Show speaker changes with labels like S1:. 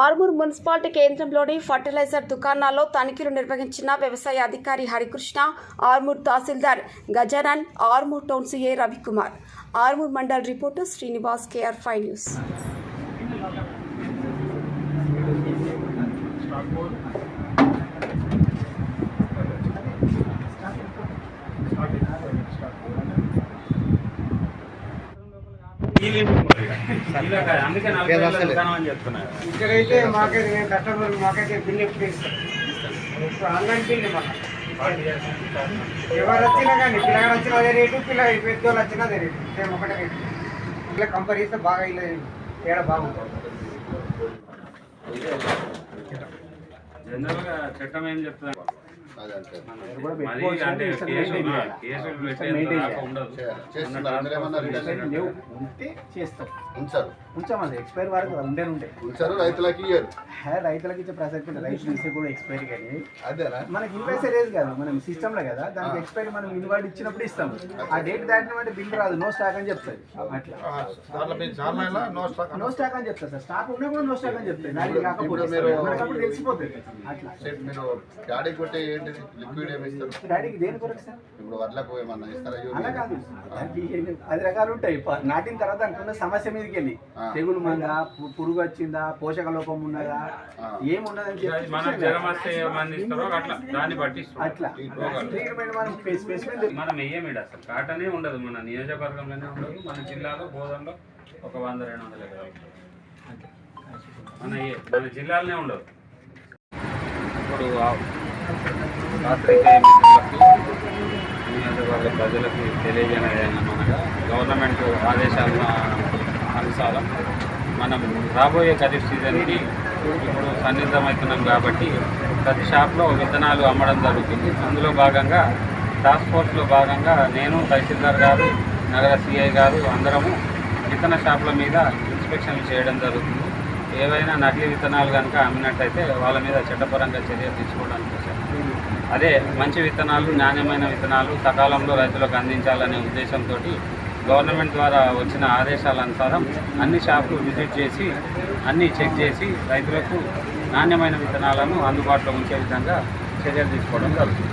S1: Armoor municipality కేంద్రంలోని fertiliser దుకాణాల్లో తనిఖీలు నిర్వహించిన వ్యవసాయ అధికారి Harikrishna, Armoor tahsildar Gajanan, Armoor town CI Ravikumar. Armoor mandal reporter Srinivas, KR5 news.
S2: ఇక్కడైతే మాకైతే కస్టమర్ మాకైతే బిల్ ఎప్పుడు ఇస్తారు. ఇప్పుడు ఆన్లైన్ బిల్ ఎవరు వచ్చినా కానీ పిల్లగాడు వచ్చినా అదే రేటు, పెద్దోళ్ళు వచ్చినా అదే రేటు, సేమ్ ఒకటే రేటు. ఇలా కంపేర్ చేస్తే బాగా ఇలా తేడా బాగుంటుంది.
S3: జనరల్గా చట్టం ఏం చెప్తున్నారు
S2: ఉంచామండి. ఎక్స్పైర్ వరకు ఉండే
S4: ఉంచారు, రైతులకి ఇయ్యారు.
S2: రైతులకి ఇచ్చే ప్రసక్తి రైతులు ఇస్తే కూడా ఎక్స్పైర్ కానీ అదేనా మనకి ఇన్వాయిస్ లేదు కదా, మనం సిస్టమ్ లో కదా, దానికి ఎక్స్పైర్ మనం ఇన్వాయిస్ ఇచ్చినప్పుడు ఇస్తాము. ఆ డేట్ దాటిన అంటే బిల్ రాదు, నో స్టాక్ అని చెప్తుంది. అట్లా నో స్టాక్ అని చెప్తారు సార్. స్టాక్ ఉన్నా కూడా నో స్టాక్ అని చెప్తారు. దానికి కాకపోతే అప్పుడు తెలిసిపోతుంది. అట్లా
S4: మీరు డాడీకి కొట్టే ఏంటి లిక్విడ్ ఏమి ఇస్తారు?
S2: డాడీకి దేని కొరకు సార్?
S4: ఇప్పుడు వడ్లకు ఏమన్నా ఇస్తారా?
S2: అలా కాదు, 10 రకాలు ఉంటాయి. నాటిన తర్వాత అనుకున్న సమస్య మీదకి వెళ్ళి తెగులు మందా, పురుగు వచ్చిందా, పోషక లోపం ఉన్నదా, ఏమున్నదని చెప్పి అట్లా ట్రీట్మెంట్
S3: మనం ఏమేడు అసలు కాటనే ఉండదు. మన నియోజకవర్గంలోనే ఉండదు, మన జిల్లాలో బోధనలో ఒక 100-200 ఎకరాలు మన జిల్లాలోనే ఉండదు. ఇప్పుడు పాత్రికేయ మిత్రులకు, నియోజకవర్గ ప్రజలకు తెలియజేయనగా గవర్నమెంట్ ఆదేశాల అనుసారం మనం రాబోయే ఖరీఫ్ సీజన్కి ఇప్పుడు సన్నిహితమవుతున్నాం కాబట్టి ప్రతి షాప్లో విత్తనాలు అమ్మడం జరుగుతుంది. అందులో భాగంగా టాస్క్ ఫోర్స్లో భాగంగా నేను, తహసీల్దార్ గారు, నగర సిఐ గారు అందరము విత్తన షాపుల మీద ఇన్స్పెక్షన్లు చేయడం జరుగుతుంది. ఏవైనా నకిలీ విత్తనాలు కనుక అమ్మినట్టయితే వాళ్ళ మీద చట్టపరంగా చర్యలు తీసుకోవడానికి వచ్చారు. అదే మంచి విత్తనాలు, నాణ్యమైన విత్తనాలు సకాలంలో రైతులకు అందించాలనే ఉద్దేశంతో గవర్నమెంట్ ద్వారా వచ్చిన ఆదేశాల అనుసారం అన్ని షాపులు విజిట్ చేసి అన్నీ చెక్ చేసి రైతులకు నాణ్యమైన విత్తనాలను అందుబాటులో ఉంచే విధంగా చర్యలు తీసుకోవడం జరుగుతుంది.